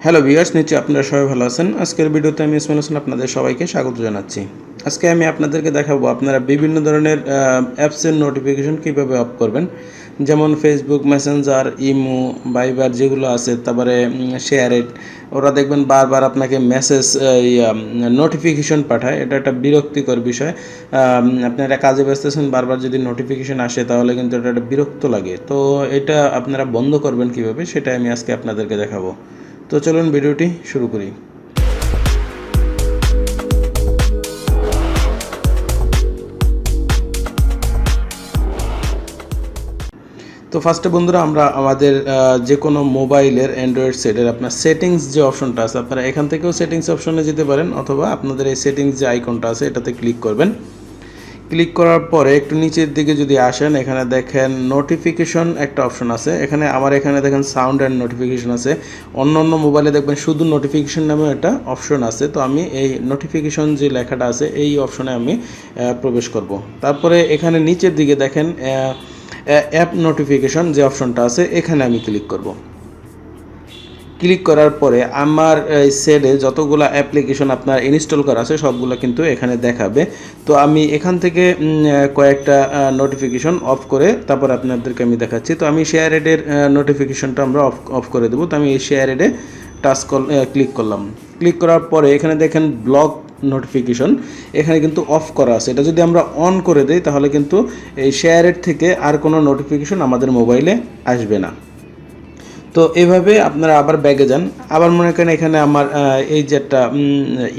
Hello viewers, নিশ্চয়ই আপনারা সবাই ভালো আছেন। আজকের ভিডিওতে আমি ইসমাইল হোসেন আপনাদের সবাইকে স্বাগত জানাচ্ছি। আজকে আমি আপনাদেরকে দেখাবো আপনারা বিভিন্ন ধরনের অ্যাপসের নোটিফিকেশন কিভাবে অফ করবেন। যেমন ফেসবুক, মেসেঞ্জার, ইমো, ভাইবার যেগুলো আছে, তারপরে শেয়ারইট, ওরা দেখবেন বারবার আপনাকে মেসেজ নোটিফিকেশন পাঠায়। এটা একটা বিরক্তিকর বিষয়। আপনারা কাজে ব্যস্ত আছেন, বারবার যদি নোটিফিকেশন আসে তাহলে কিন্তু এটা একটা বিরক্ত লাগে। তো এটা আপনারা বন্ধ করবেন কিভাবে সেটা আমি আজকে আপনাদেরকে দেখাবো। তো চলুন ভিডিওটি শুরু করি। তো ফার্স্টে বন্ধুরা, আমরা আমাদের যে কোনো মোবাইলের অ্যান্ড্রয়েড সেটের আপনার সেটিংস যে অপশনটা আছে, আপনারা এখান থেকেও সেটিংস অপশনে যেতে পারেন, অথবা আপনাদের এই সেটিংস যে আইকনটা আছে এটাতে ক্লিক করবেন। ক্লিক করার পরে একটু নিচের দিকে যদি আসেন, এখানে দেখেন নোটিফিকেশন একটা অপশন আছে। এখানে দেখেন সাউন্ড অ্যান্ড নোটিফিকেশন আছে। অন্য অন্য মোবাইলে দেখবেন শুধু নোটিফিকেশন নামে একটা অপশন আছে। তো আমি এই নোটিফিকেশন যে লেখাটা আছে এই অপশনে আমি প্রবেশ করব। তারপরে এখানে নিচের দিকে দেখেন অ্যাপ নোটিফিকেশন যে অপশনটা আছে, এখানে আমি ক্লিক করব। ক্লিক করার পরে আমার এই সেটে যতগুলো অ্যাপ্লিকেশন আপনার ইনস্টল করা আছে সবগুলো কিন্তু এখানে দেখাবে। তো আমি এখান থেকে কয়েকটা নোটিফিকেশন অফ করে তারপর আপনাদেরকে আমি দেখাচ্ছি। তো আমি শেয়ার এডের নোটিফিকেশনটা আমরা অফ করে দেবো। তো আমি এই শেয়ার এডে ক্লিক করলাম। ক্লিক করার পরে এখানে দেখেন ব্লক নোটিফিকেশন, এখানে কিন্তু অফ করা আছে। এটা যদি আমরা অন করে দিই তাহলে কিন্তু এই শেয়ার এড থেকে আর কোনো নোটিফিকেশন আমাদের মোবাইলে আসবে না। তো এইভাবে আপনারা আবার ব্যাগে যান। আবার মনে করেন এখানে আমার এই যে একটা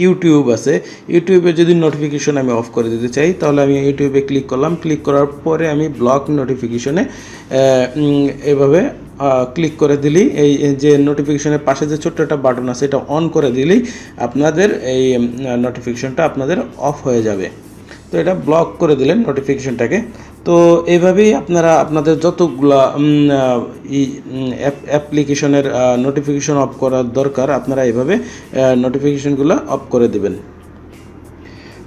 ইউটিউব আছে, ইউটিউবে যদি নোটিফিকেশন আমি অফ করে দিতে চাই তাহলে আমি ইউটিউবে ক্লিক করলাম। ক্লিক করার পরে আমি ব্লক নোটিফিকেশনে এভাবে ক্লিক করে দিলেই এই যে নোটিফিকেশনের পাশে যে ছোট্ট একটা বাটন আছে এটা অন করে দিলেই আপনাদের এই নোটিফিকেশনটা আপনাদের অফ হয়ে যাবে। তো এটা ব্লক করে দিলেন নোটিফিকেশনটাকে। তো এইভাবেই আপনারা আপনাদের যতগুলা অ্যাপ্লিকেশনের নোটিফিকেশন অফ করার দরকার আপনারা এইভাবে নোটিফিকেশনগুলো অফ করে দেবেন।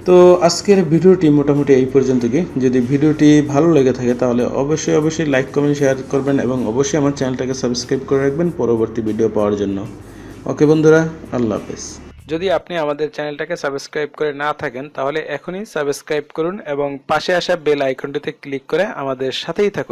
তো আজকের ভিডিওটি মোটামুটি এই পর্যন্তই। যদি ভিডিওটি ভালো লেগে থাকে তাহলে অবশ্যই লাইক, কমেন্ট, শেয়ার করবেন এবং অবশ্যই আমার চ্যানেলটাকে সাবস্ক্রাইব করে রাখবেন পরবর্তী ভিডিও পাওয়ার জন্য। ওকে বন্ধুরা, আল্লাহ হাফেজ। যদি আপনি আমাদের চ্যানেলটাকে সাবস্ক্রাইব করে না থাকেন তাহলে এখনই সাবস্ক্রাইব করুন এবং পাশে আসা বেল আইকনটিতে ক্লিক করে আমাদের সাথেই থাকুন।